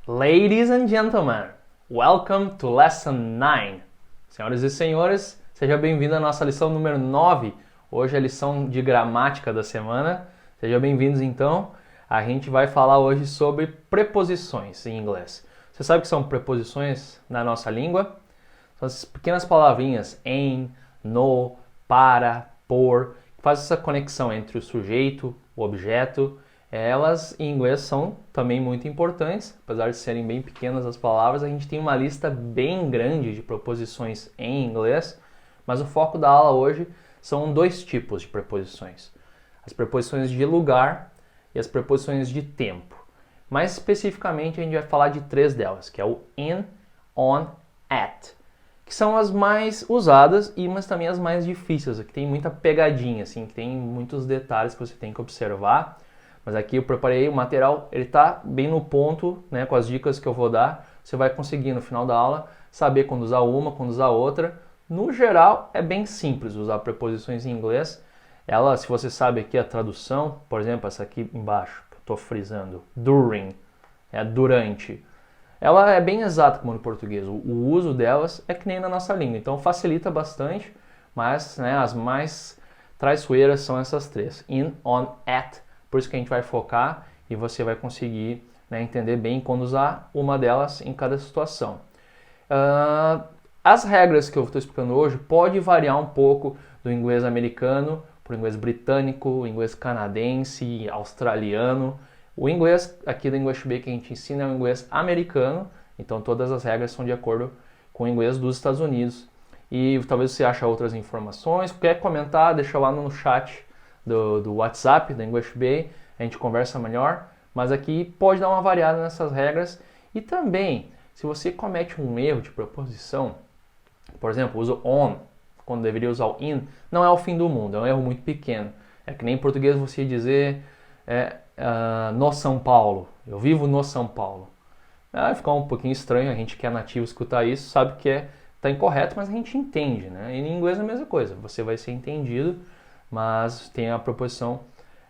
Ladies and gentlemen, welcome to lesson 9. Senhoras e senhores, seja bem-vindo à nossa lição número 9. Hoje é a lição de gramática da semana. Sejam bem-vindos então. A gente vai falar hoje sobre preposições em inglês. Você sabe o que são preposições na nossa língua? São essas pequenas palavrinhas em, no, para, por, que fazem essa conexão entre o sujeito, o objeto. Elas em inglês são também muito importantes, apesar de serem bem pequenas as palavras. A gente tem uma lista bem grande de preposições em inglês, mas o foco da aula hoje são dois tipos de preposições: as preposições de lugar e as preposições de tempo. Mais especificamente, a gente vai falar de três delas, que é o in, on, at, que são as mais usadas mas também as mais difíceis, que tem muita pegadinha, assim, que tem muitos detalhes que você tem que observar. Mas aqui eu preparei o material, ele está bem no ponto, né, com as dicas que eu vou dar. Você vai conseguir no final da aula saber quando usar uma, quando usar outra. No geral, é bem simples usar preposições em inglês. Ela, se você sabe aqui a tradução, por exemplo, essa aqui embaixo, que eu estou frisando, during, é durante. Ela é bem exata como no português. O uso delas é que nem na nossa língua, então facilita bastante, mas né, as mais traiçoeiras são essas três: in, on, at. Por isso que a gente vai focar e você vai conseguir, né, entender bem quando usar uma delas em cada situação. As regras que eu estou explicando hoje pode variar um pouco do inglês americano para o inglês britânico, inglês canadense, australiano. O inglês aqui do English Bay que a gente ensina é o inglês americano, então todas as regras são de acordo com o inglês dos Estados Unidos. E talvez você ache outras informações, quer comentar, deixa lá no chat do WhatsApp da English Bay, a gente conversa melhor, mas aqui pode dar uma variada nessas regras. E também, se você comete um erro de preposição, por exemplo, usa on, quando deveria usar o in, não é o fim do mundo, é um erro muito pequeno. É que nem em português você dizer no São Paulo, eu vivo no São Paulo. Vai ficar um pouquinho estranho, a gente que é nativo escutar isso, sabe que está incorreto, mas a gente entende, né? E em inglês é a mesma coisa, você vai ser entendido, mas tem a preposição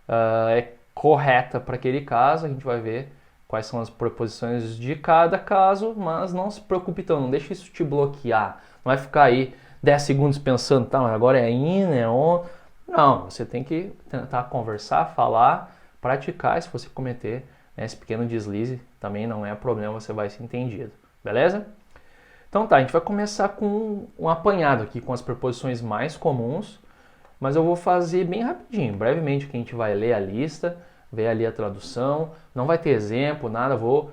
é correta para aquele caso. A gente vai ver quais são as preposições de cada caso, mas não se preocupe então, não deixe isso te bloquear. Não vai ficar aí 10 segundos pensando, tá, agora é in, é on. Não, você tem que tentar conversar, falar, praticar. E se você cometer, né, esse pequeno deslize, também não é problema, você vai ser entendido, beleza? Então tá, a gente vai começar com um apanhado aqui com as preposições mais comuns, mas eu vou fazer bem rapidinho, brevemente, que a gente vai ler a lista, ver ali a tradução, não vai ter exemplo, nada, vou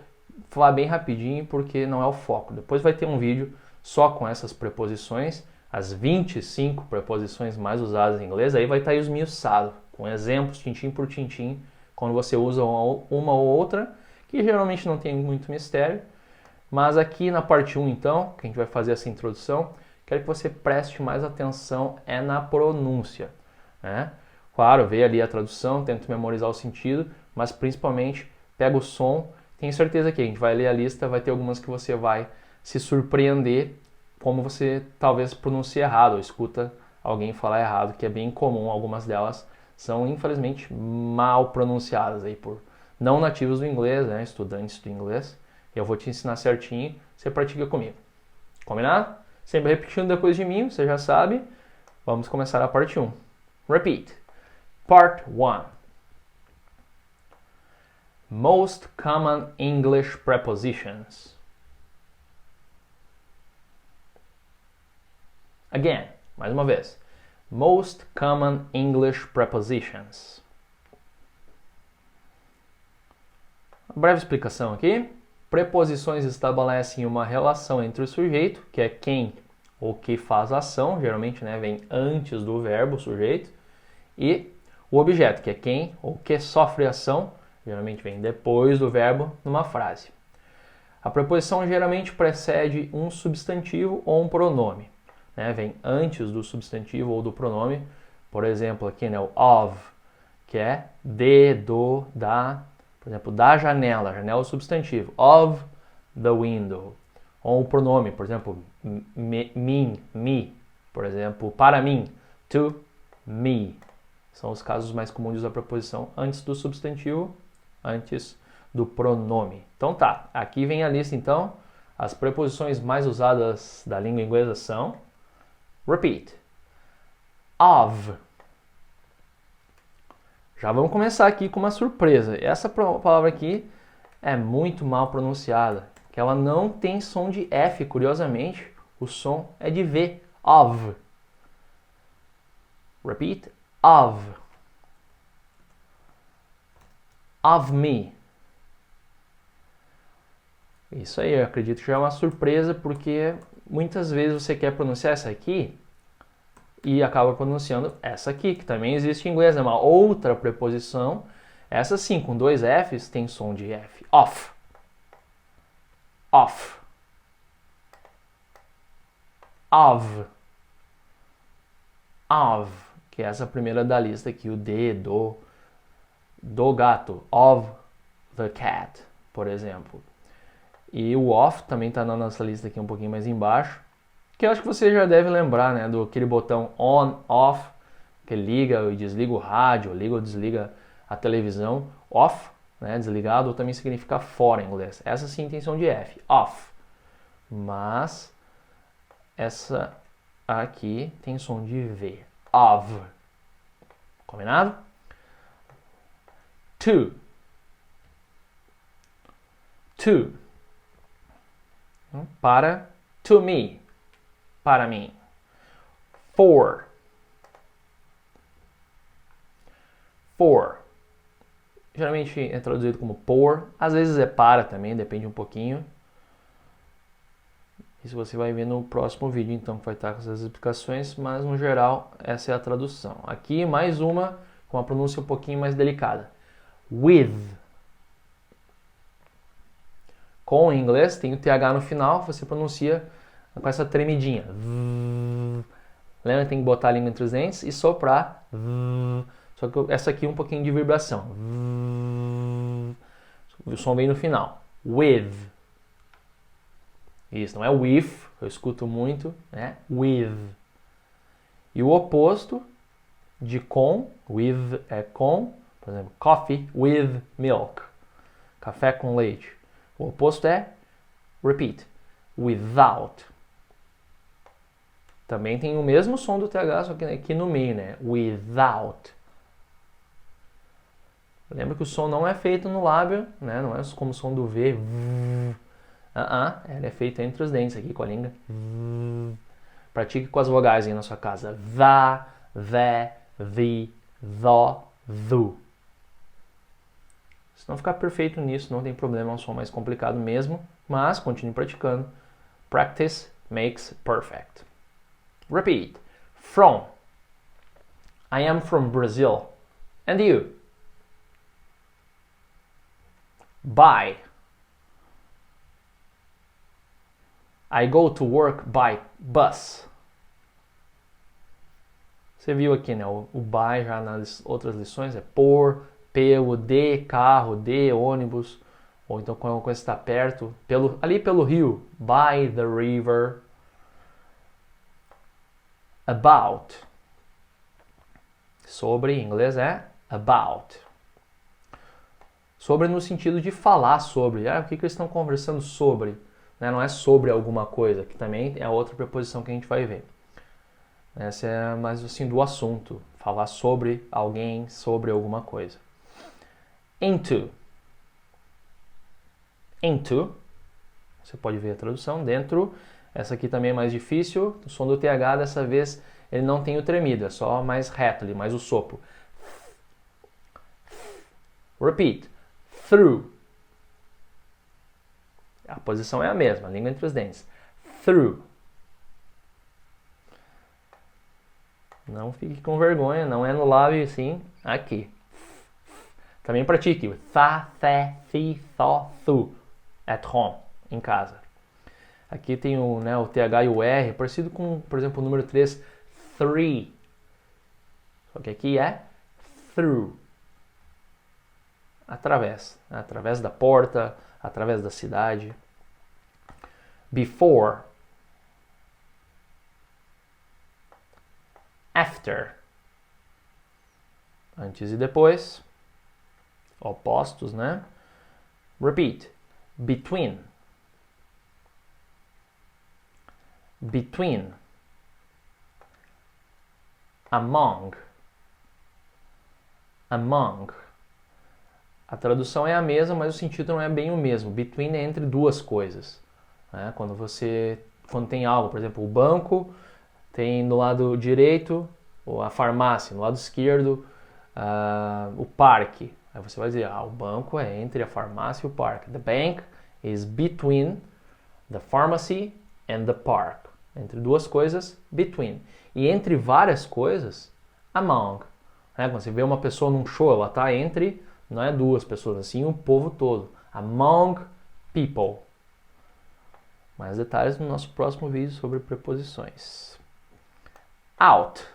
falar bem rapidinho porque não é o foco. Depois vai ter um vídeo só com essas preposições, as 25 preposições mais usadas em inglês, aí vai estar esmiuçado, com exemplos, tintim por tintim, quando você usa uma ou outra, que geralmente não tem muito mistério. Mas aqui na parte 1, então, que a gente vai fazer essa introdução, quero que você preste mais atenção na pronúncia, né? Claro, vê ali a tradução, tenta memorizar o sentido, mas principalmente pega o som. Tenho certeza que a gente vai ler a lista, vai ter algumas que você vai se surpreender como você talvez pronuncie errado ou escuta alguém falar errado, que é bem comum. Algumas delas são infelizmente mal pronunciadas aí por não nativos do inglês, né? Estudantes do inglês. Eu vou te ensinar certinho, você pratica comigo. Combinado? Sempre repetindo depois de mim, você já sabe. Vamos começar a parte 1. Repeat. Part 1. Most common English prepositions. Again, mais uma vez. Most common English prepositions. Uma breve explicação aqui. Preposições estabelecem uma relação entre o sujeito, que é quem ou que faz a ação, geralmente, né, vem antes do verbo, sujeito, e o objeto, que é quem ou que sofre a ação, geralmente vem depois do verbo numa frase. A preposição geralmente precede um substantivo ou um pronome, né, vem antes do substantivo ou do pronome. Por exemplo, aqui, né, o of, que é de, do, da. Por exemplo, da janela, janela é o substantivo, of the window. Ou o pronome, por exemplo, me, por exemplo, para mim, to me. São os casos mais comuns de usar a preposição antes do substantivo, antes do pronome. Então tá, aqui vem a lista então. As preposições mais usadas da língua inglesa são repeat, of. Já vamos começar aqui com uma surpresa. Essa palavra aqui é muito mal pronunciada, que ela não tem som de F, curiosamente, o som é de V, of. Repeat, of. Of me. Isso aí, eu acredito que já é uma surpresa, porque muitas vezes você quer pronunciar essa aqui e acaba pronunciando essa aqui, que também existe em inglês, é uma outra preposição. Essa sim, com dois Fs, tem som de F. Off. Off. Of. Of. Que é essa primeira da lista aqui, o D, do gato. Of the cat, por exemplo. E o off também está na nossa lista aqui um pouquinho mais embaixo, que eu acho que você já deve lembrar, né, do aquele botão on, off, que liga e desliga o rádio, liga ou desliga a televisão. Off, né, desligado, ou também significa fora em inglês. Essa sim tem som de F, off. Mas essa aqui tem som de V, of. Combinado? To. To. Para, to me, para mim. For. For. Geralmente é traduzido como por, às vezes é para também, depende um pouquinho. Isso você vai ver no próximo vídeo, então, que vai estar com essas explicações, mas no geral essa é a tradução. Aqui mais uma com a pronúncia um pouquinho mais delicada. With. Com em inglês tem o TH no final, você pronuncia com essa tremidinha. Lembra que tem que botar a língua entre os dentes e soprar. Só que essa aqui é um pouquinho de vibração. O som vem no final. With. Isso, não é with, eu escuto muito, né? With. E o oposto de com, with é com, por exemplo, coffee with milk. Café com leite. O oposto é repeat, without. Também tem o mesmo som do TH, só que aqui no meio, né? Without. Lembra que o som não é feito no lábio, né? Não é como o som do V. Ele é feito entre os dentes aqui com a língua. Pratique com as vogais aí na sua casa. Va, ve, vi, dó, du. Se não ficar perfeito nisso, não tem problema, é um som mais complicado mesmo, mas continue praticando. Practice makes perfect. Repeat. From. I am from Brazil. And you? By. I go to work by bus. Você viu aqui, né? O by já nas outras lições é por, pelo, de carro, de ônibus, ou então quando alguma coisa está perto, ali pelo rio, by the river. About. Sobre, em inglês é about. Sobre no sentido de falar sobre. O que eles estão conversando sobre? Não é sobre alguma coisa, que também é outra preposição que a gente vai ver. Essa é mais assim do assunto. Falar sobre alguém, sobre alguma coisa. Into. Into. Você pode ver a tradução. Dentro. Essa aqui também é mais difícil. O som do TH dessa vez ele não tem o tremido. É só mais reto ali, mais o sopro. Repeat. Through. A posição é a mesma, a língua entre os dentes. Through. Não fique com vergonha, não é no lábio, sim, aqui. Também pratique o tha, the, fi, tho, thu. At home, em casa. Aqui tem o TH e o R, parecido com, por exemplo, o número 3, three. Só que aqui é through. Através da porta, através da cidade. Before. After. Antes e depois. Opostos, né? Repeat. Between. Between. Among. Among. A tradução é a mesma, mas o sentido não é bem o mesmo. Between é entre duas coisas. Né? Quando tem algo, por exemplo, o banco tem no lado direito a farmácia, no lado esquerdo o parque. Aí você vai dizer, o banco é entre a farmácia e o parque. The bank is between the pharmacy and the park. Entre duas coisas, between. E entre várias coisas, among. Né? Quando você vê uma pessoa num show, ela está entre, não é duas pessoas, assim o povo todo. Among people. Mais detalhes no nosso próximo vídeo sobre preposições. Out.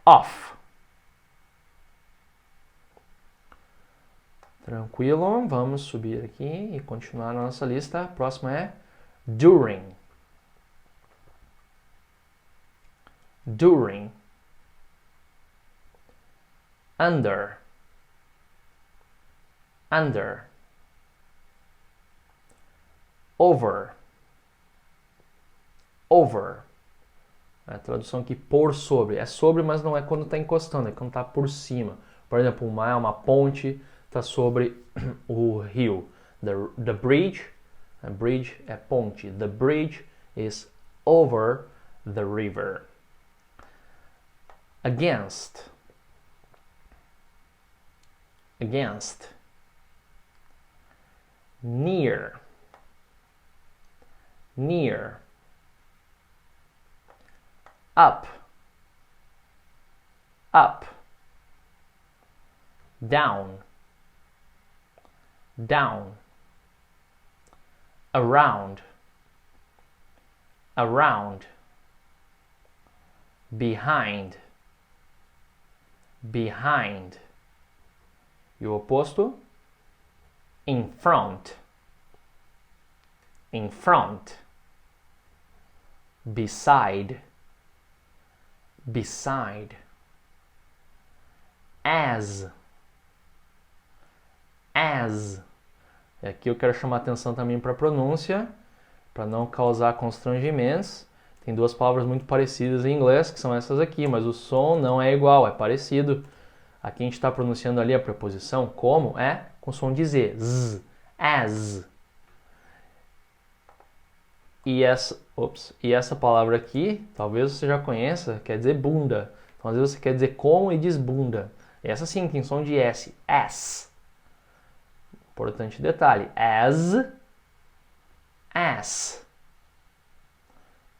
Off. Tranquilo, vamos subir aqui e continuar na nossa lista. A próxima é during. During. Under. Under. Over. Over. A tradução aqui por sobre. É sobre, mas não é quando está encostando, é quando está por cima. Por exemplo, uma ponte está sobre o rio. The bridge. A bridge é ponte. The bridge is over the river. Against. Against. Near. Near. Up. Up. Down. Down. Around. Around. Behind. Behind. E o oposto? In front. In front. Beside. Beside. As. As. E aqui eu quero chamar atenção também para a pronúncia, para não causar constrangimentos. Tem duas palavras muito parecidas em inglês, que são essas aqui, mas o som não é igual, é parecido. Aqui a gente está pronunciando ali a preposição como é com som de Z. Z. As. E essa palavra aqui, talvez você já conheça, quer dizer bunda. Então, às vezes você quer dizer como e diz bunda. Essa sim tem som de S. As. Importante detalhe. As.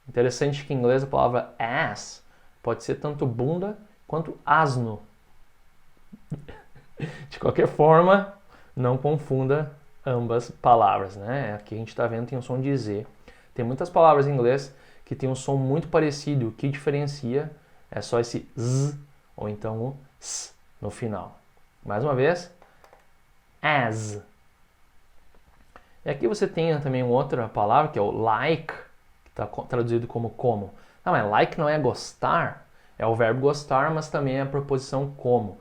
Interessante que em inglês a palavra ass pode ser tanto bunda quanto asno. De qualquer forma, não confunda ambas palavras, né? Aqui a gente está vendo tem um som de Z. Tem muitas palavras em inglês que tem um som muito parecido. O que diferencia é só esse Z ou então o S no final. Mais uma vez, as. E aqui você tem também outra palavra que é o like, que está traduzido como. Não, mas like não é gostar, é o verbo gostar, mas também é a preposição como.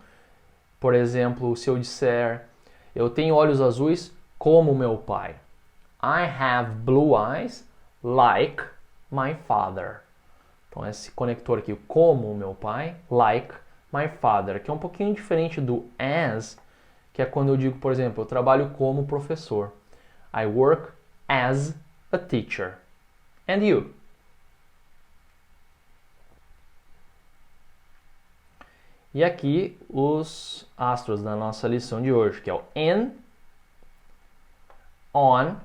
Por exemplo, se eu disser, eu tenho olhos azuis como meu pai. I have blue eyes like my father. Então esse conector aqui, como meu pai, like my father, que é um pouquinho diferente do as, que é quando eu digo, por exemplo, eu trabalho como professor. I work as a teacher. And you? E aqui os astros da nossa lição de hoje, que é o in, on,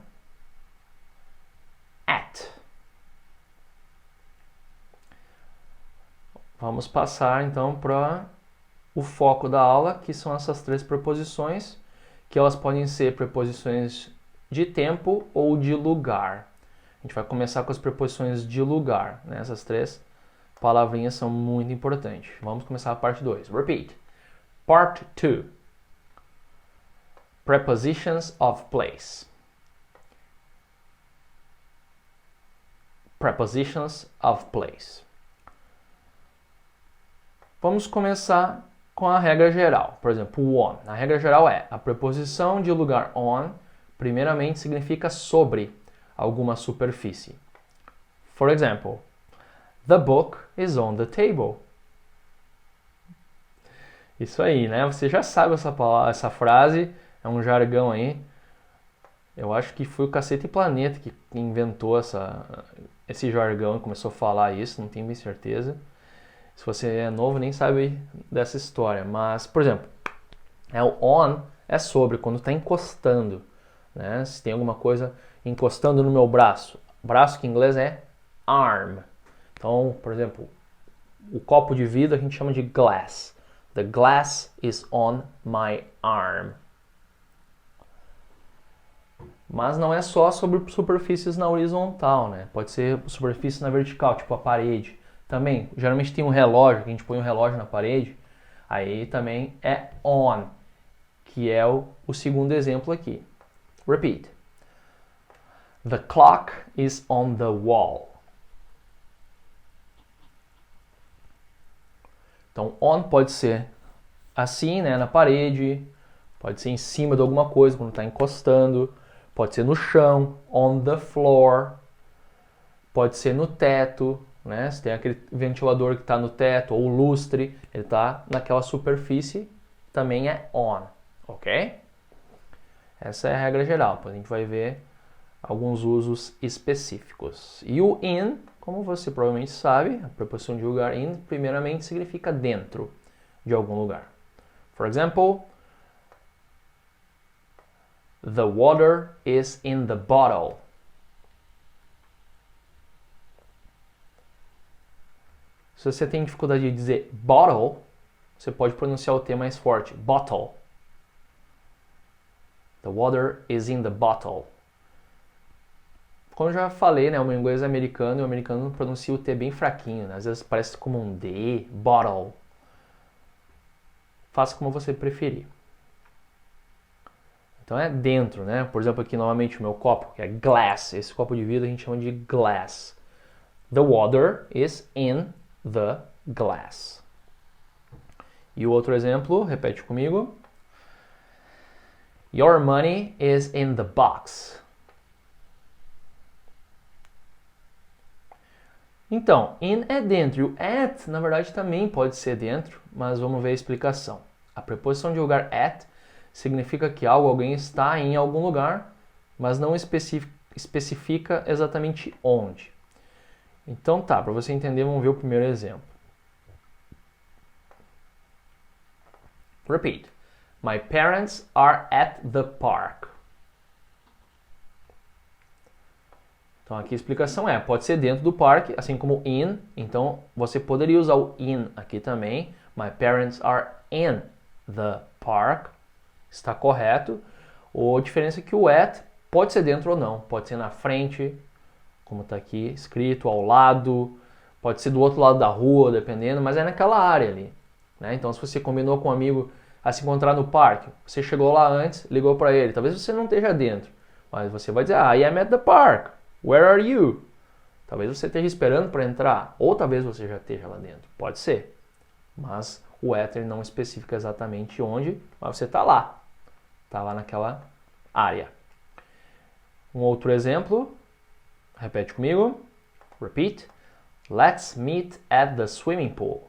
at. Vamos passar então para o foco da aula, que são essas três preposições, que elas podem ser preposições de tempo ou de lugar. A gente vai começar com as preposições de lugar, né? Essas três palavrinhas são muito importantes. Vamos começar a parte 2. Repeat. Part 2. Prepositions of place. Prepositions of place. Vamos começar com a regra geral. Por exemplo, o on. A regra geral é a preposição de lugar on, primeiramente significa sobre alguma superfície. For example, the book is on the table. Isso aí, né? Você já sabe essa frase, é um jargão aí. Eu acho que foi o Cacete Planeta que inventou esse jargão e começou a falar isso, não tenho bem certeza. Se você é novo, nem sabe dessa história. Mas, por exemplo, o on é sobre, quando está encostando. Né? Se tem alguma coisa encostando no meu braço. Braço que em inglês é arm. Então, por exemplo, o copo de vidro a gente chama de glass. The glass is on my arm. Mas não é só sobre superfícies na horizontal, né? Pode ser superfície na vertical, tipo a parede. Também, geralmente tem um relógio, que a gente põe um relógio na parede. Aí também é on, que é o segundo exemplo aqui. Repeat. The clock is on the wall. Então, on pode ser assim, né, na parede, pode ser em cima de alguma coisa, quando está encostando, pode ser no chão, on the floor, pode ser no teto, né, se tem aquele ventilador que está no teto, ou lustre, ele está naquela superfície, também é on, ok? Essa é a regra geral, depois a gente vai ver alguns usos específicos. E o in, como você provavelmente sabe, a preposição de lugar in, primeiramente significa dentro de algum lugar. For example, the water is in the bottle. Se você tem dificuldade de dizer bottle, você pode pronunciar o T mais forte, bottle. The water is in the bottle. Como eu já falei, né, o meu inglês é americano e o americano pronuncia o T bem fraquinho, né? Às vezes parece como um D, bottle. Faça como você preferir. Então é dentro, né? Por exemplo, aqui novamente o meu copo, que é glass. Esse copo de vidro a gente chama de glass. The water is in the glass. E o outro exemplo, repete comigo. Your money is in the box. Então, in é dentro. E o at, na verdade, também pode ser dentro, mas vamos ver a explicação. A preposição de lugar at significa que alguém está em algum lugar, mas não especifica exatamente onde. Então tá, para você entender, vamos ver o primeiro exemplo. Repeat. My parents are at the park. Então aqui a explicação pode ser dentro do parque, assim como in. Então você poderia usar o in aqui também. My parents are in the park. Está correto. A diferença é que o at pode ser dentro ou não. Pode ser na frente, como está aqui escrito, ao lado. Pode ser do outro lado da rua, dependendo, mas é naquela área ali. Né? Então se você combinou com um amigo a se encontrar no parque, você chegou lá antes, ligou para ele. Talvez você não esteja dentro, mas você vai dizer, I am at the park. Where are you? Talvez você esteja esperando para entrar, ou talvez você já esteja lá dentro. Pode ser. Mas o at não especifica exatamente onde, mas você está lá. Está lá naquela área. Um outro exemplo. Repete comigo. Repeat. Let's meet at the swimming pool.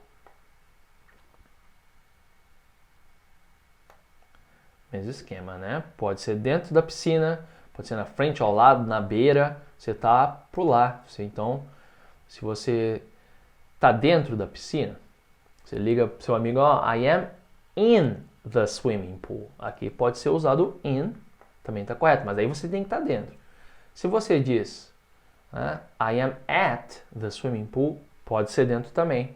Mesmo esquema, né? Pode ser dentro da piscina, pode ser na frente, ao lado, na beira. Você está por lá. Então, se você está dentro da piscina, você liga para o seu amigo, I am in the swimming pool. Aqui pode ser usado in, também está correto, mas aí você tem que estar dentro. Se você diz, I am at the swimming pool, pode ser dentro também,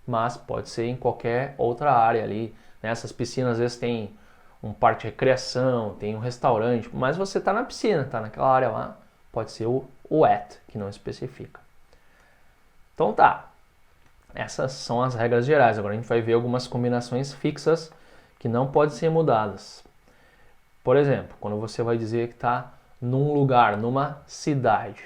mas pode ser em qualquer outra área ali. Nessas piscinas, às vezes tem um parque de recreação, tem um restaurante, mas você está na piscina, está naquela área lá. Pode ser o at, que não especifica. Então tá. Essas são as regras gerais. Agora a gente vai ver algumas combinações fixas que não podem ser mudadas. Por exemplo, quando você vai dizer que está num lugar, numa cidade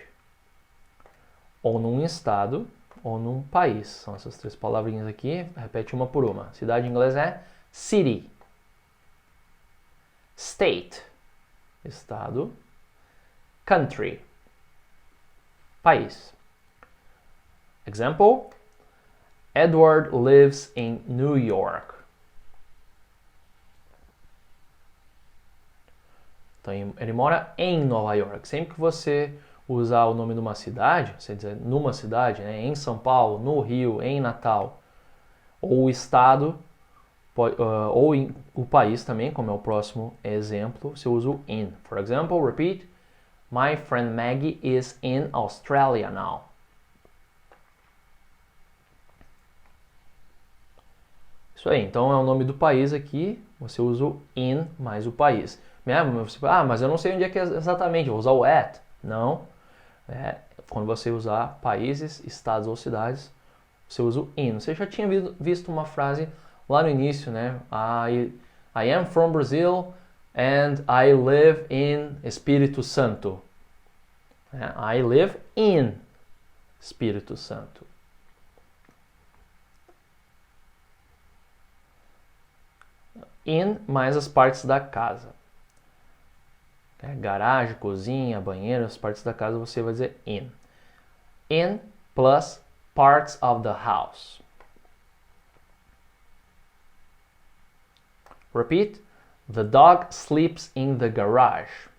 ou num estado, ou num país. São essas três palavrinhas aqui, repete uma por uma. Cidade em inglês é city. State, estado. Country, país. Example, Edward lives in New York. Então, ele mora em Nova York. Sempre que você usar o nome de uma cidade, você dizer numa cidade, né, em São Paulo, no Rio, em Natal, ou o estado, ou o país também, como é o próximo exemplo, você usa o in. For example, repeat, my friend Maggie is in Australia now. Isso aí, então é o nome do país aqui, você usa o in mais o país. Mas eu não sei onde é que é exatamente, vou usar o at. Não, quando você usar países, estados ou cidades, você usa o in. Você já tinha visto uma frase lá no início, né? I am from Brazil and I live in Espírito Santo. I live in Espírito Santo. In mais as partes da casa. Garagem, cozinha, banheiro, as partes da casa você vai dizer in. In plus parts of the house. Repeat. The dog sleeps in the garage.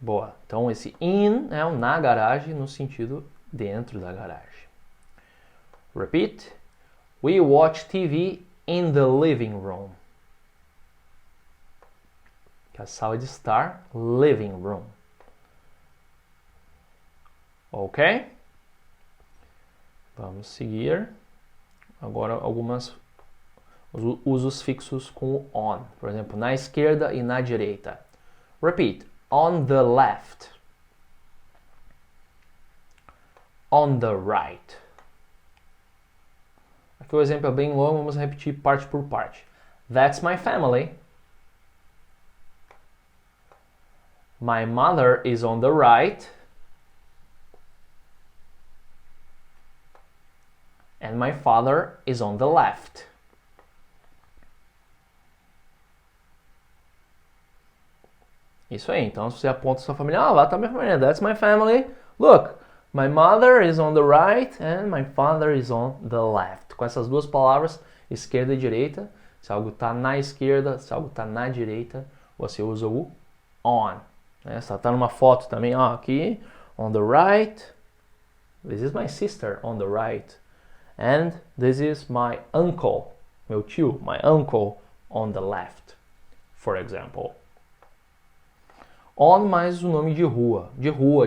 Boa. Então esse in é o na garagem no sentido dentro da garagem. Repeat. We watch TV in the living room. Que é a sala de estar, living room. Ok? Vamos seguir. Agora alguns usos fixos com o on. Por exemplo, na esquerda e na direita. Repeat. On the left. On the right. Aqui o exemplo é bem longo, vamos repetir parte por parte. That's my family. My mother is on the right. And my father is on the left. Isso aí, então se você aponta a sua família, lá está minha família, that's my family. Look, my mother is on the right and my father is on the left. Com essas duas palavras, esquerda e direita, se algo está na esquerda, se algo está na direita, você usa o on. Se está numa foto também, aqui, on the right, this is my sister on the right. And this is my uncle, meu tio, my uncle on the left, for example. On mais o nome de rua,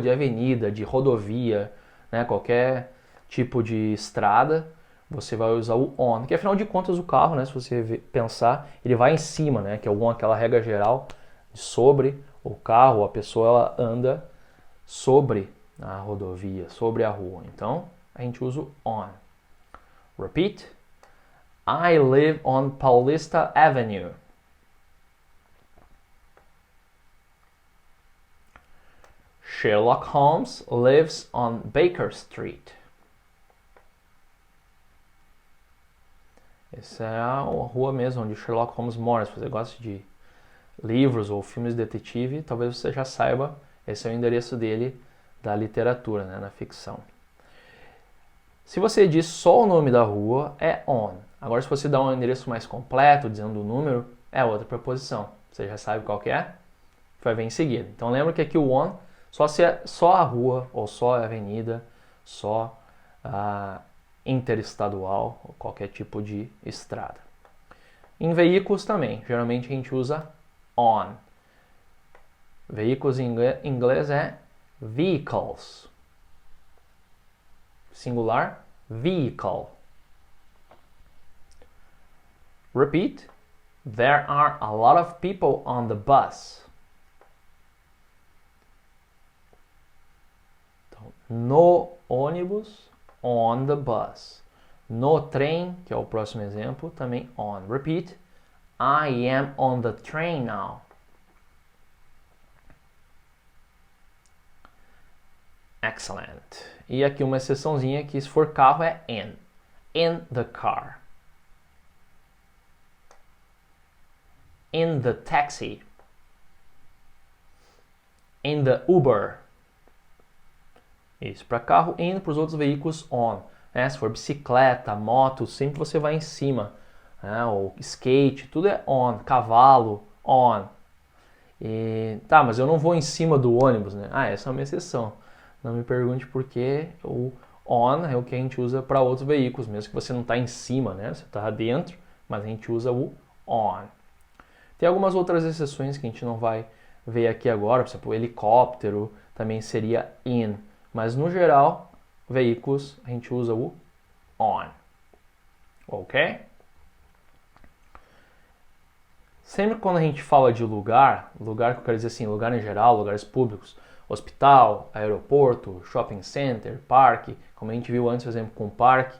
de avenida, de rodovia, né? Qualquer tipo de estrada, você vai usar o on, que afinal de contas o carro, né? Se você pensar, ele vai em cima, né? Que é aquela regra geral de sobre o carro, a pessoa ela anda sobre a rodovia, sobre a rua. Então a gente usa o on. Repeat. I live on Paulista Avenue. Sherlock Holmes lives on Baker Street. Essa é a rua mesmo onde Sherlock Holmes mora. Se você gosta de livros ou filmes de detetive, talvez você já saiba, esse é o endereço dele da literatura, né, na ficção. Se você diz só o nome da rua, é on. Agora, se você dá um endereço mais completo, dizendo o número, é outra preposição. Você já sabe qual que é? Vai vir em seguida. Então, lembra que aqui o on, só se é só a rua, ou só a avenida, só a interestadual, ou qualquer tipo de estrada. Em veículos também, geralmente a gente usa on. Veículos em inglês é vehicles. Singular, vehicle. Repeat. There are a lot of people on the bus. Então, no ônibus, on the bus. No trem, que é o próximo exemplo, também on. Repeat. I am on the train now. Excellent. E aqui uma exceçãozinha que se for carro é in. In the car. In the taxi. In the Uber. Isso, para carro, in, para os outros veículos, on. Se for bicicleta, moto, sempre você vai em cima. Ou skate, tudo é on. Cavalo, on. Tá, mas eu não vou em cima do ônibus, né? Essa é uma exceção. Não me pergunte por que o on é o que a gente usa para outros veículos, mesmo que você não está em cima, né? Você está dentro, mas a gente usa o on. Tem algumas outras exceções que a gente não vai ver aqui agora, por exemplo, o helicóptero também seria in, mas no geral, veículos, a gente usa o on. Ok? Sempre quando a gente fala de lugar que eu quero dizer assim, lugar em geral, lugares públicos, hospital, aeroporto, shopping center, parque, como a gente viu antes, por exemplo, com parque,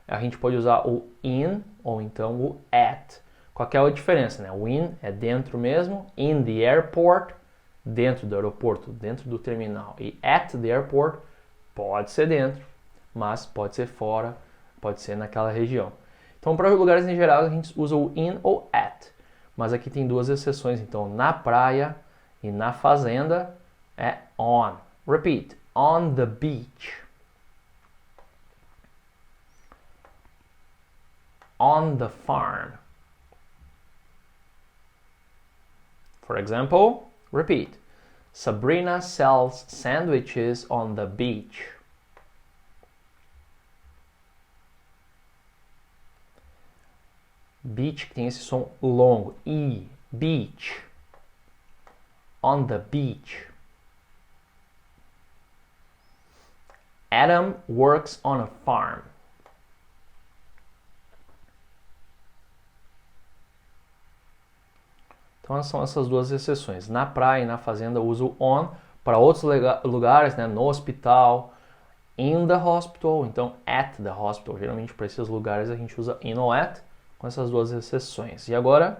a gente pode usar o in ou então o at. Qual que é a diferença, né? O in é dentro mesmo, in the airport, dentro do aeroporto, dentro do terminal. E at the airport pode ser dentro, mas pode ser fora, pode ser naquela região. Então, para os lugares em geral, a gente usa o in ou at. Mas aqui tem duas exceções, então na praia e na fazenda é on. Repeat, on the beach. On the farm. For example, repeat. Sabrina sells sandwiches on the beach. Beach que tem esse som longo. E. Beach. On the beach. Adam works on a farm. Então são essas duas exceções. Na praia e na fazenda eu uso on. Para outros lugares, né, no hospital, in the hospital, então at the hospital. Geralmente para esses lugares a gente usa in ou at, com essas duas exceções. E agora,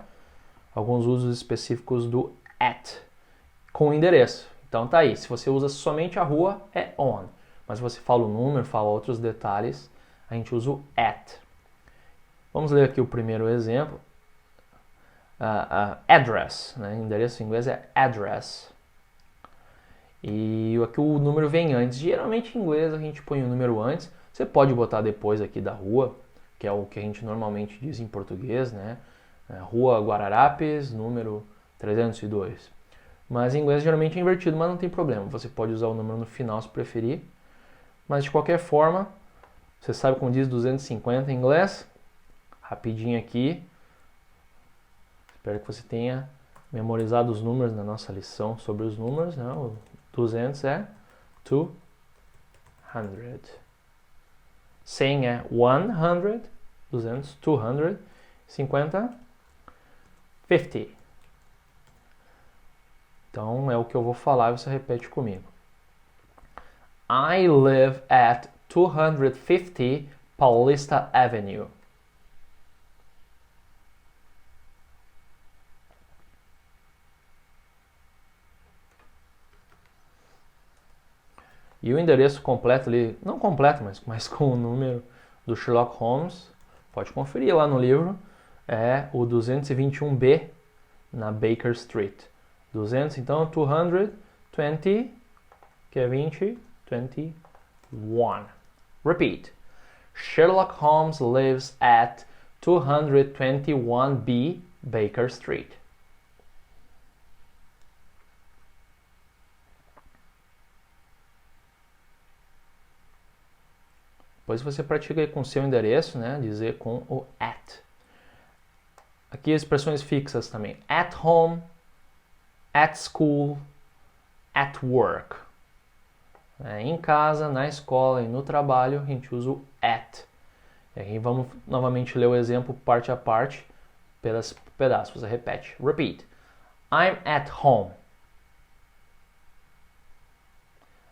alguns usos específicos do at, com o endereço. Então tá aí, se você usa somente a rua, é on. Mas se você fala o número, fala outros detalhes, a gente usa o at. Vamos ler aqui o primeiro exemplo. Address, né? Endereço em inglês é address. E aqui o número vem antes. Geralmente em inglês a gente põe o número antes. Você pode botar depois aqui da rua, que é o que a gente normalmente diz em português, né? Rua Guararapes, número 302. Mas em inglês geralmente é invertido, mas não tem problema. Você pode usar o número no final se preferir. Mas de qualquer forma, você sabe como diz 250 em inglês? Rapidinho aqui. Espero que você tenha memorizado os números na nossa lição sobre os números, né? O 200 é 200. 100 é 100. 200, 200. 50, 50. Então é o que eu vou falar e você repete comigo. I live at 250 Paulista Avenue. E o endereço completo ali, não completo, mas com o número do Sherlock Holmes, pode conferir lá no livro, é o 221B na Baker Street. 200, então 220, que é 20, 21. Repeat. Sherlock Holmes lives at 221B Baker Street. Depois você pratica aí com o seu endereço, né? Dizer com o at. Aqui expressões fixas também. At home, at school, at work. Em casa, na escola e no trabalho, a gente usa o at. E aí vamos novamente ler o exemplo parte a parte, pedaços. Você repete. Repeat. I'm at home.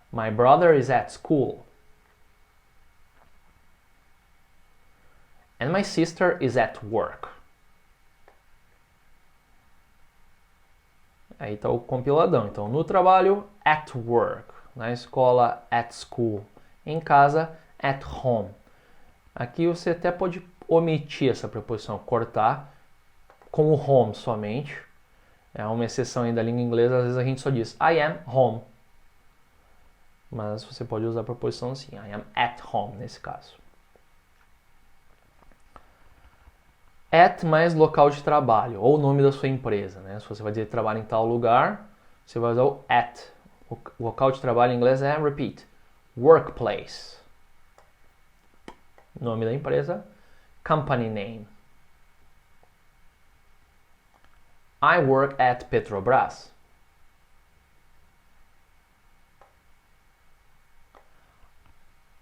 My brother is at school. And my sister is at work. Aí está o compiladão. Então, no trabalho, at work. Na escola, at school. Em casa, at home. Aqui você até pode omitir essa preposição, cortar com o home somente. É uma exceção aí da língua inglesa, às vezes a gente só diz I am home. Mas você pode usar a preposição assim, I am at home nesse caso. At mais local de trabalho, ou o nome da sua empresa, né? Se você vai dizer trabalho em tal lugar, você vai usar o at. O local de trabalho em inglês é, repeat, workplace. Nome da empresa, company name. I work at Petrobras.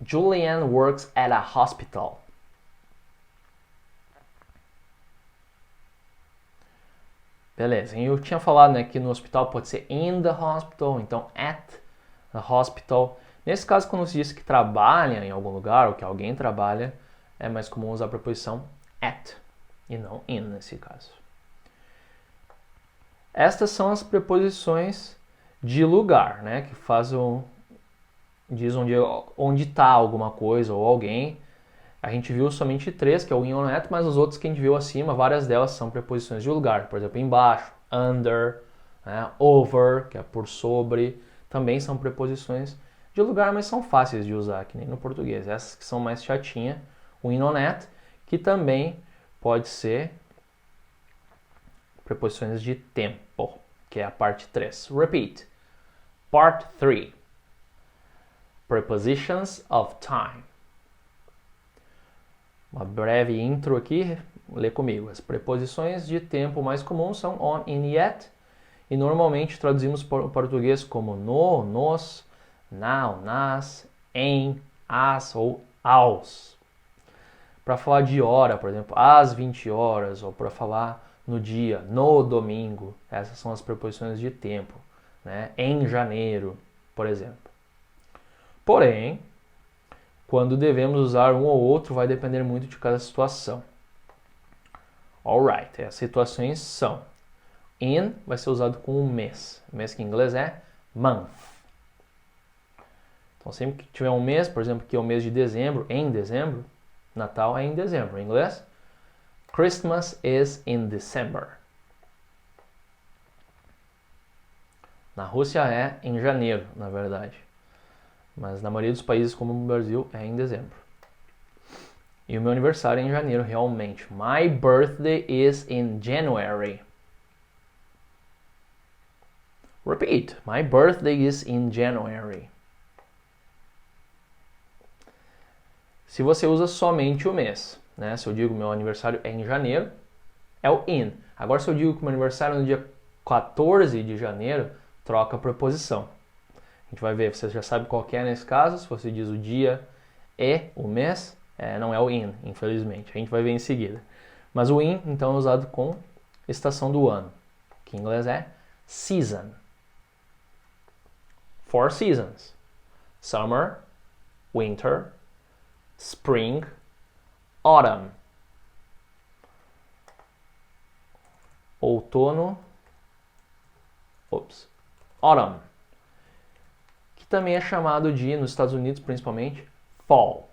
Julian works at a hospital. Beleza, e eu tinha falado, né, que no hospital pode ser in the hospital, então at the hospital. Nesse caso, quando se diz que trabalha em algum lugar, ou que alguém trabalha, é mais comum usar a preposição at, e não in nesse caso. Estas são as preposições de lugar, né, que diz onde está alguma coisa ou alguém. A gente viu somente 3, que é o in ou at, mas os outros que a gente viu acima, várias delas são preposições de lugar. Por exemplo, embaixo, under, né, over, que é por sobre, também são preposições de lugar, mas são fáceis de usar, que nem no português. Essas que são mais chatinhas, o in ou at, que também pode ser preposições de tempo, que é a parte 3. Repeat. Part 3. Prepositions of time. Uma breve intro aqui, lê comigo. As preposições de tempo mais comuns são on, in e at, e normalmente traduzimos para o português como no, nos, now, nas, em, as ou aos. Para falar de hora, por exemplo, às 20 horas, ou para falar no dia, no domingo, essas são as preposições de tempo, né? Em janeiro, por exemplo. Porém, quando devemos usar um ou outro vai depender muito de cada situação. Alright, as situações são: in vai ser usado com um mês. O mês que em inglês é month. Então sempre que tiver um mês, por exemplo, que é o mês de dezembro, em dezembro, Natal é em dezembro. Em inglês, Christmas is in December. Na Rússia é em janeiro, na verdade. Mas na maioria dos países, como no Brasil, é em dezembro. E o meu aniversário é em janeiro, realmente. My birthday is in January. Repeat. My birthday is in January. Se você usa somente o mês, né? Se eu digo meu aniversário é em janeiro, é o in. Agora, se eu digo que meu aniversário é no dia 14 de janeiro, troca a preposição. A gente vai ver, você já sabe qual que é nesse caso. Se você diz o dia e o mês, não é o in, infelizmente. A gente vai ver em seguida. Mas o in, então, é usado com estação do ano, que em inglês é season. 4 seasons. Summer, winter, spring, autumn. Outono, autumn. Que também é chamado de, nos Estados Unidos principalmente, fall.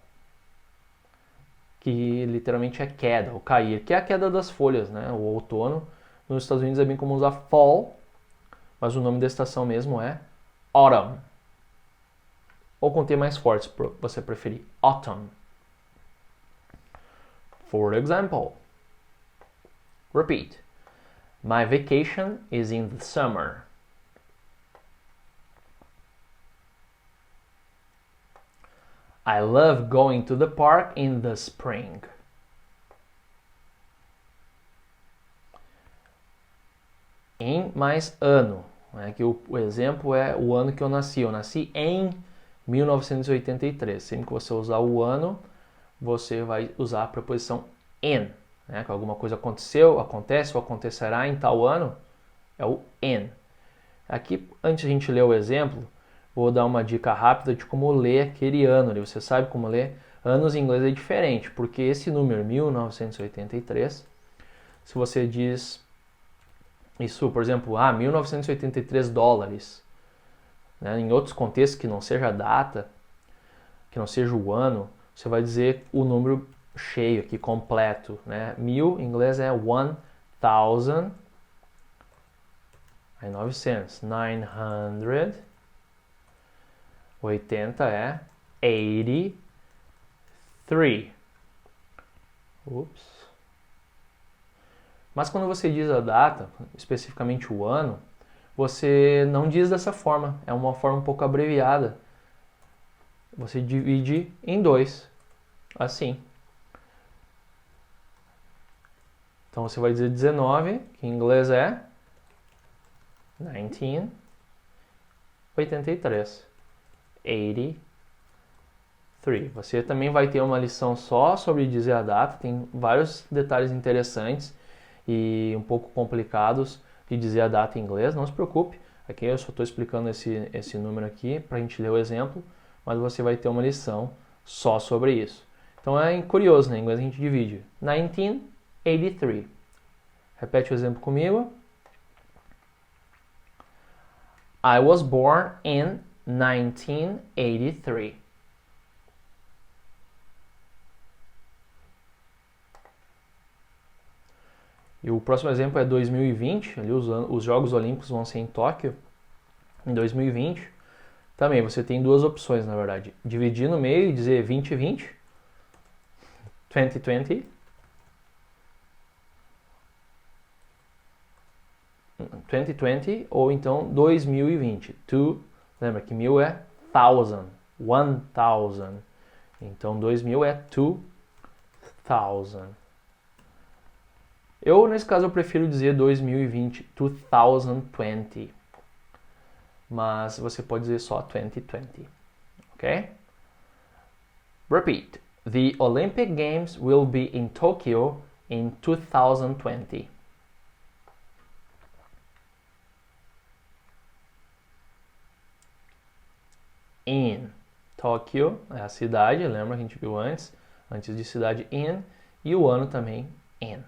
Que literalmente é queda, ou cair, que é a queda das folhas, né? O outono. Nos Estados Unidos é bem comum usar fall, mas o nome da estação mesmo é autumn. Ou com T mais forte, se você preferir, autumn. For example, repeat. My vacation is in the summer. I love going to the park in the spring. Em mais ano. Né? Que o exemplo é o ano que eu nasci. Eu nasci em 1983. Sempre que você usar o ano, você vai usar a preposição in. Né? Que alguma coisa aconteceu, acontece ou acontecerá em tal ano, é o in. Aqui, antes de a gente ler o exemplo, vou dar uma dica rápida de como ler aquele ano. Você sabe como ler? Anos em inglês é diferente, porque esse número 1983, se você diz isso, por exemplo, 1983 dólares, né, em outros contextos que não seja a data, que não seja o ano, você vai dizer o número cheio aqui, completo, né? 1000 em inglês é 1000, aí 900, 900, 80 é 83. Ups. Mas quando você diz a data, especificamente o ano, você não diz dessa forma, é uma forma um pouco abreviada. Você divide em 2, assim. Então você vai dizer 19, que em inglês é 1983. 83. Você também vai ter uma lição só sobre dizer a data, tem vários detalhes interessantes e um pouco complicados de dizer a data em inglês, não se preocupe. Aqui eu só estou explicando esse número aqui para a gente ler o exemplo, mas você vai ter uma lição só sobre isso. Então é curioso, né? Em inglês a gente divide. 1983. Repete o exemplo comigo. I was born in 1983. E o próximo exemplo é 2020, ali os Jogos Olímpicos vão ser em Tóquio, em 2020. Também você tem duas opções, na verdade. Dividir no meio e dizer 2020, 2020. 2020 ou então 2020. Lembra que 1000 é 1000, 1000. Então 2000 é 2000. Nesse caso, eu prefiro dizer 2020, 2020. Mas você pode dizer só 2020, ok? Repeat. The Olympic Games will be in Tokyo in 2020. In. Tóquio é a cidade, lembra que a gente viu antes de cidade in, e o ano também in.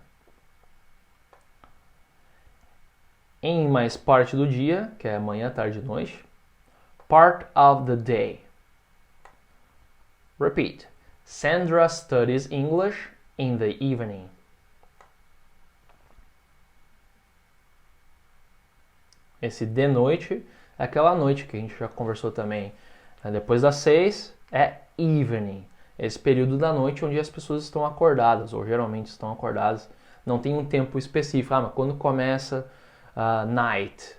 Em mais parte do dia, que é manhã, tarde e noite. Part of the day. Repeat. Sandra studies English in the evening. Esse de noite é aquela noite que a gente já conversou também. Depois das 6 é evening. Esse período da noite onde as pessoas estão acordadas, ou geralmente estão acordadas. Não tem um tempo específico. Mas quando começa night?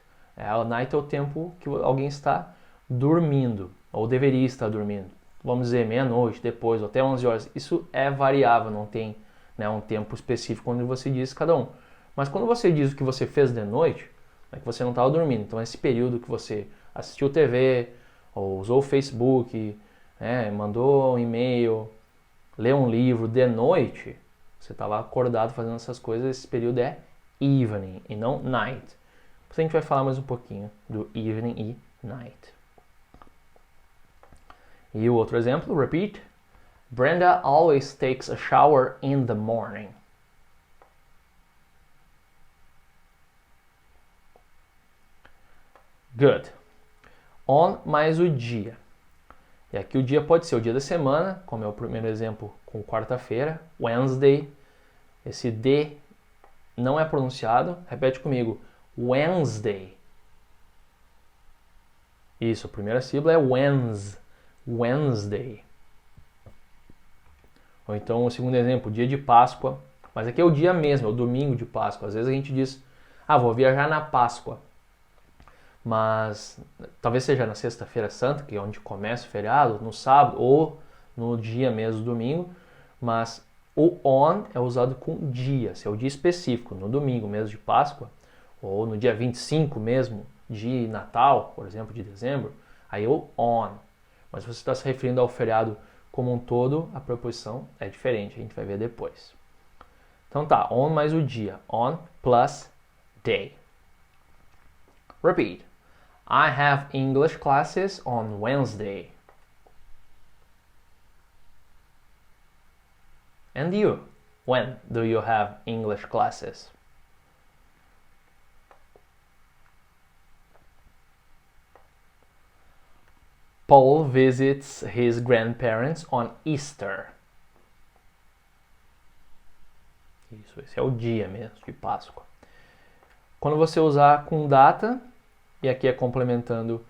Night é o tempo que alguém está dormindo, ou deveria estar dormindo. Vamos dizer meia-noite, depois, ou até 11 horas. Isso é variável, não tem um tempo específico onde você diz cada um. Mas quando você diz o que você fez de noite, é que você não estava dormindo. Então esse período que você assistiu TV, ou usou o Facebook, mandou um e-mail, leu um livro de noite, você está lá acordado fazendo essas coisas, esse período é evening e não night. Depois a gente vai falar mais um pouquinho do evening e night. E o outro exemplo, repeat. Brenda always takes a shower in the morning. Good. On mais o dia. E aqui o dia pode ser o dia da semana, como é o primeiro exemplo com quarta-feira, Wednesday. Esse D não é pronunciado. Repete comigo. Wednesday. Isso, a primeira sílaba é Wednesday. Ou então o segundo exemplo, dia de Páscoa. Mas aqui é o dia mesmo, é o domingo de Páscoa. Às vezes a gente diz, vou viajar na Páscoa. Mas talvez seja na sexta-feira santa, que é onde começa o feriado, no sábado ou no dia mesmo, domingo. Mas o on é usado com dia, se é o dia específico, no domingo mesmo de Páscoa, ou no dia 25 mesmo de Natal, por exemplo, de dezembro, aí o on. Mas se você está se referindo ao feriado como um todo, a preposição é diferente, a gente vai ver depois. Então tá, on mais o dia, on plus day. Repeat. I have English classes on Wednesday. And you? When do you have English classes? Paul visits his grandparents on Easter. Isso, esse é o dia mesmo de Páscoa. Quando você usar com data, e aqui é complementando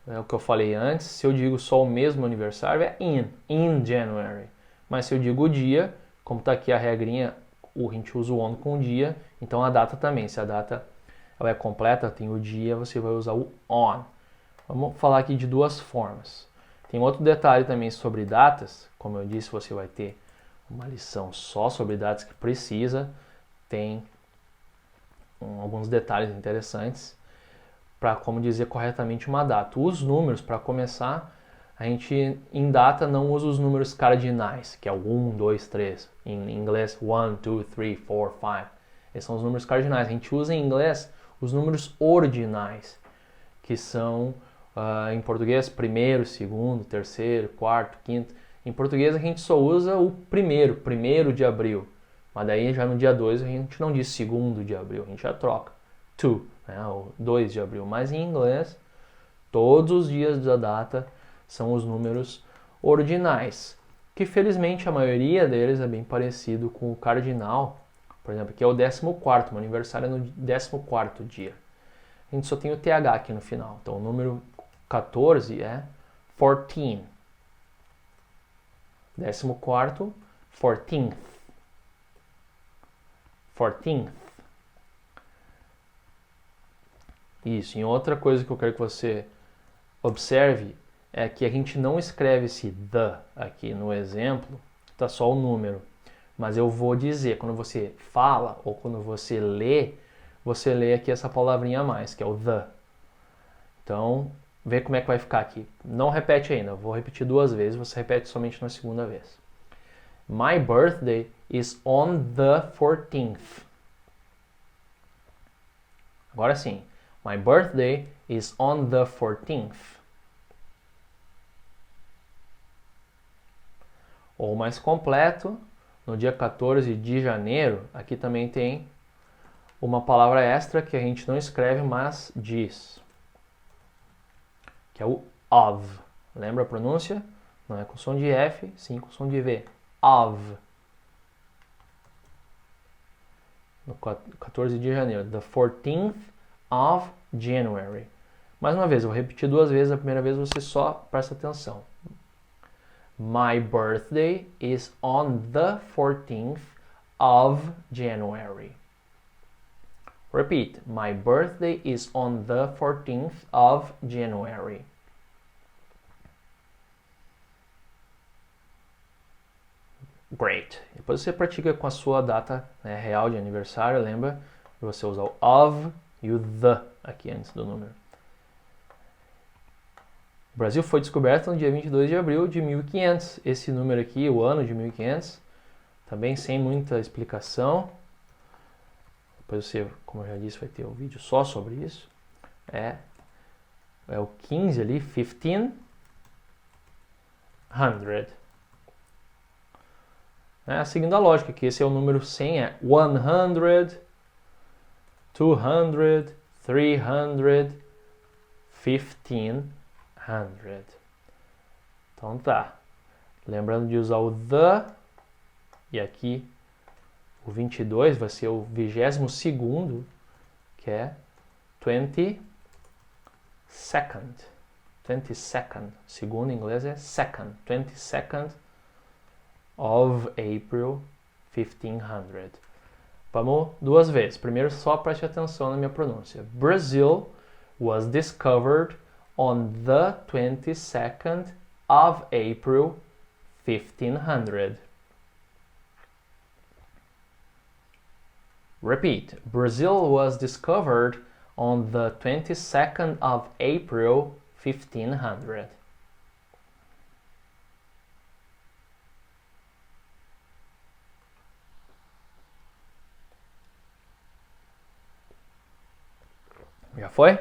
o que eu falei antes, se eu digo só o mesmo aniversário é in January. Mas se eu digo o dia, como está aqui a regrinha, a gente usa o on com o dia, então a data também. Se a data ela é completa, tem o dia, você vai usar o on. Vamos falar aqui de duas formas. Tem outro detalhe também sobre datas, como eu disse, você vai ter uma lição só sobre datas que precisa, tem alguns detalhes interessantes para como dizer corretamente uma data. Os números, para começar, a gente em data não usa os números cardinais, que é o 1, 2, 3. Em inglês, 1, 2, 3, 4, 5. Esses são os números cardinais. A gente usa em inglês os números ordinais, que são, em português, primeiro, segundo, terceiro, quarto, quinto. Em português a gente só usa o primeiro de abril. Mas daí já no dia 2 a gente não diz segundo de abril, a gente já troca. 2, né, o 2 de abril. Mas em inglês, todos os dias da data são os números ordinais. Que felizmente a maioria deles é bem parecido com o cardinal. Por exemplo, aqui é o 14º, meu aniversário é no 14º dia. A gente só tem o TH aqui no final. Então o número 14 é 14. 14º, 14th. 14th. Isso, e outra coisa que eu quero que você observe é que a gente não escreve esse the aqui no exemplo, tá só o número. Mas eu vou dizer, quando você fala ou quando você lê aqui essa palavrinha a mais, que é o the. Então, vê como é que vai ficar aqui. Não repete ainda, eu vou repetir 2 vezes, você repete somente na segunda vez. My birthday is on the 14th. Agora sim. My birthday is on the 14th. Ou mais completo, no dia 14 de janeiro, aqui também tem uma palavra extra que a gente não escreve, mas diz. Que é o of. Lembra a pronúncia? Não é com som de F, sim com som de V. Of. No 14 de janeiro. The 14th of January. Mais uma vez, eu vou repetir 2 vezes. A primeira vez você só presta atenção. My birthday is on the 14th of January. Repeat. My birthday is on the 14th of January. Great. Depois você pratica com a sua data, né, real de aniversário. Lembra de você usar o of e o the aqui antes do número. O Brasil foi descoberto no dia 22 de abril de 1500. Esse número aqui, o ano de 1500, também sem muita explicação. Depois você, como eu já disse, vai ter um vídeo só sobre isso. É o 15 ali, 1500. Seguindo a lógica, que esse é o número 100, é 100, 200, 300, 1500. Então tá. Lembrando de usar o the, e aqui o 22 vai ser o 22º, que é 22nd. 22nd. Segundo em inglês é second. 22nd of April 1500. Vamos 2 vezes. Primeiro só preste atenção na minha pronúncia. Brazil was discovered on the 22nd of April 1500. Repeat. Brazil was discovered on the 22nd of April 1500. Já foi?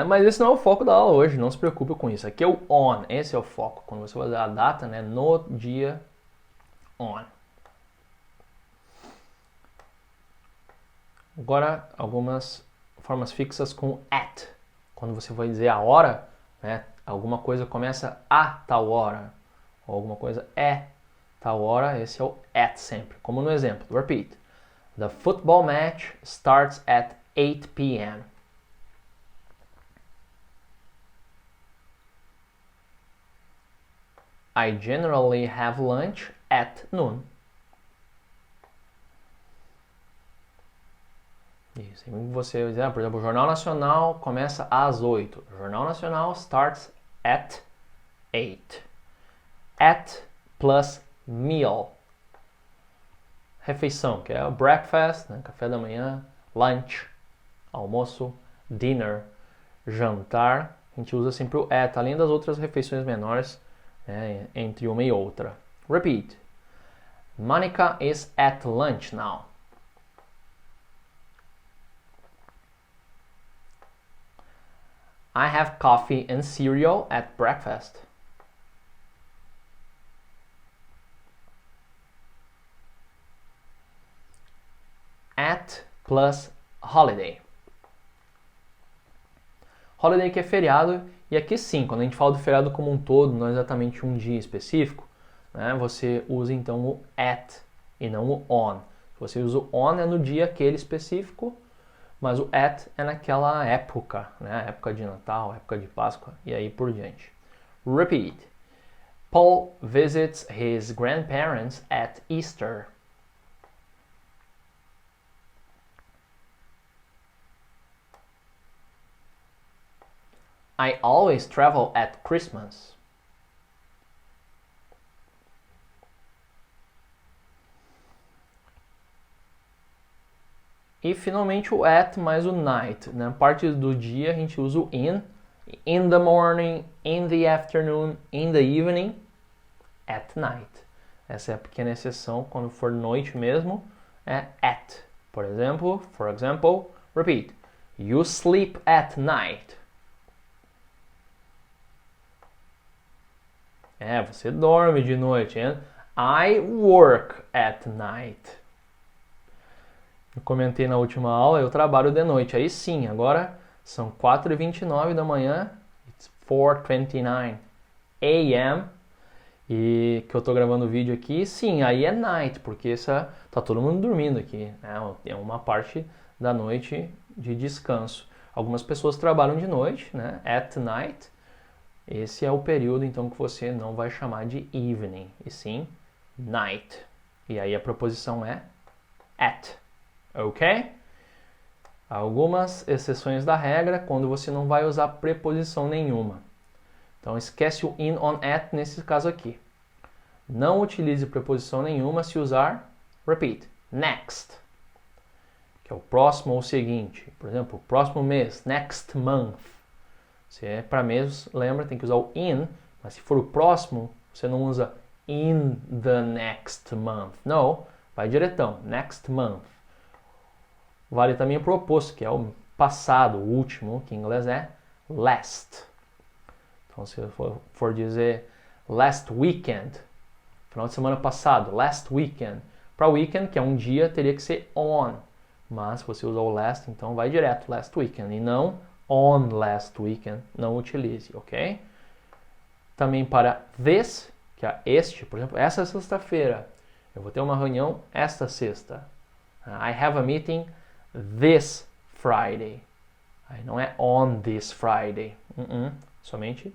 Mas esse não é o foco da aula hoje, não se preocupe com isso. Aqui é o on, esse é o foco. Quando você vai usar a data, né, no dia on. Agora, algumas formas fixas com at. Quando você vai dizer a hora, né, alguma coisa começa a tal hora, ou alguma coisa é tal hora, esse é o at sempre. Como no exemplo, repeat. The football match starts at 8 p.m. I generally have lunch at noon. Isso, você, por exemplo, o Jornal Nacional começa às 8. O Jornal Nacional starts at 8. At plus meal. Refeição, que é o breakfast, né, café da manhã, lunch, almoço, dinner, jantar. A gente usa sempre o at, além das outras refeições menores, né, entre uma e outra. Repeat. Monica is at lunch now. I have coffee and cereal at breakfast. At plus holiday. Holiday que é feriado, e aqui sim, quando a gente fala do feriado como um todo, não é exatamente um dia específico, né, você usa então o at e não o on. Se você usa o on é no dia aquele específico, mas o at é naquela época, né, época de Natal, época de Páscoa e aí por diante. Repeat. Paul visits his grandparents at Easter. I always travel at Christmas. E finalmente o at mais o night. Na parte do dia a gente usa o in the morning, in the afternoon, in the evening, at night. Essa é a pequena exceção, quando for noite mesmo, é at. For example, repeat. You sleep at night. Você dorme de noite. And I work at night. Eu comentei na última aula, eu trabalho de noite. Aí sim, agora são 4h29 da manhã. It's 4:29 a.m. E que eu tô gravando o vídeo aqui. Sim, aí é night, porque tá todo mundo dormindo aqui. Né? É uma parte da noite de descanso. Algumas pessoas trabalham de noite, né? At night. Esse é o período, então, que você não vai chamar de evening, e sim night. E aí a preposição é at, ok? Algumas exceções da regra, quando você não vai usar preposição nenhuma. Então, esquece o in, on, at nesse caso aqui. Não utilize preposição nenhuma se usar, repeat, next, que é o próximo ou seguinte. Por exemplo, o próximo mês, next month. Se é para mês, lembra, tem que usar o in, mas se for o próximo, você não usa in the next month. Não, vai diretão, next month. Vale também para o oposto, que é o passado, o último, que em inglês é last. Então, se for dizer last weekend, final de semana passado, last weekend. Para weekend, que é um dia, teria que ser on. Mas se você usar o last, então vai direto, last weekend, e não on last weekend, não utilize, ok? Também para this, que é este, por exemplo, essa sexta-feira, eu vou ter uma reunião esta sexta. I have a meeting this Friday. Aí não é on this Friday. Somente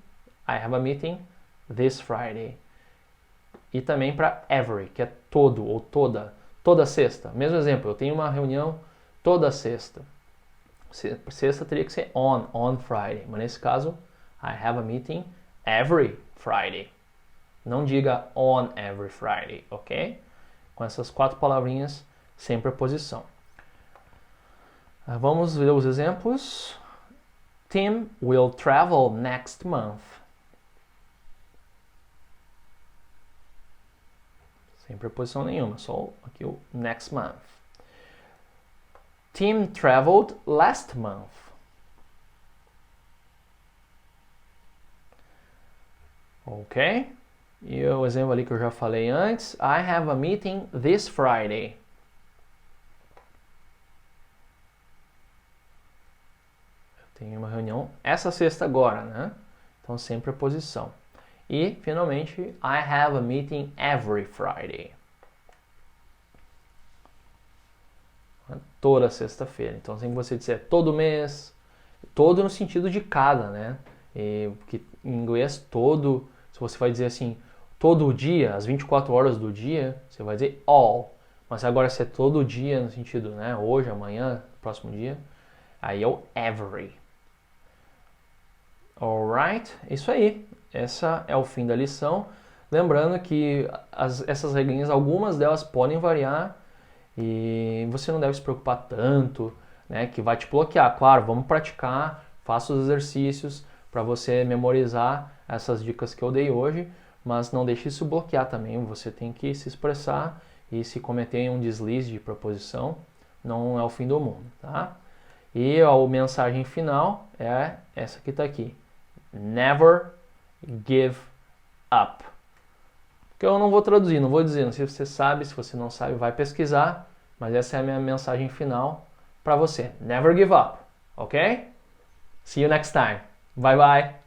I have a meeting this Friday. E também para every, que é todo ou toda sexta. Mesmo exemplo, eu tenho uma reunião toda sexta. Sexta teria que ser on Friday. Mas nesse caso, I have a meeting every Friday. Não diga on every Friday, ok? Com essas 4 palavrinhas sem preposição. Vamos ver os exemplos. Tim will travel next month. Sem preposição nenhuma, só aqui o next month. Tim traveled last month. Ok? E o exemplo ali que eu já falei antes. I have a meeting this Friday. Eu tenho uma reunião essa sexta agora, né? Então sempre preposição. E, finalmente, I have a meeting every Friday. Toda sexta-feira. Então, sempre que você disser todo mês, todo no sentido de cada, né? Porque em inglês, todo, se você vai dizer assim, todo dia, as 24 horas do dia, você vai dizer all. Mas agora, se é todo dia, no sentido, né? Hoje, amanhã, próximo dia, aí é o every. Alright? Isso aí. Essa é o fim da lição. Lembrando que essas regrinhas, algumas delas podem variar e você não deve se preocupar tanto, né? Que vai te bloquear. Claro, vamos praticar, faça os exercícios para você memorizar essas dicas que eu dei hoje, mas não deixe isso bloquear também. Você tem que se expressar e se cometer um deslize de preposição, não é o fim do mundo, tá? E a mensagem final é essa que está aqui. Never give up. Que eu não vou traduzir, não vou dizer, não sei se você sabe, se você não sabe, vai pesquisar, mas essa é a minha mensagem final para você. Never give up, ok? See you next time. Bye bye.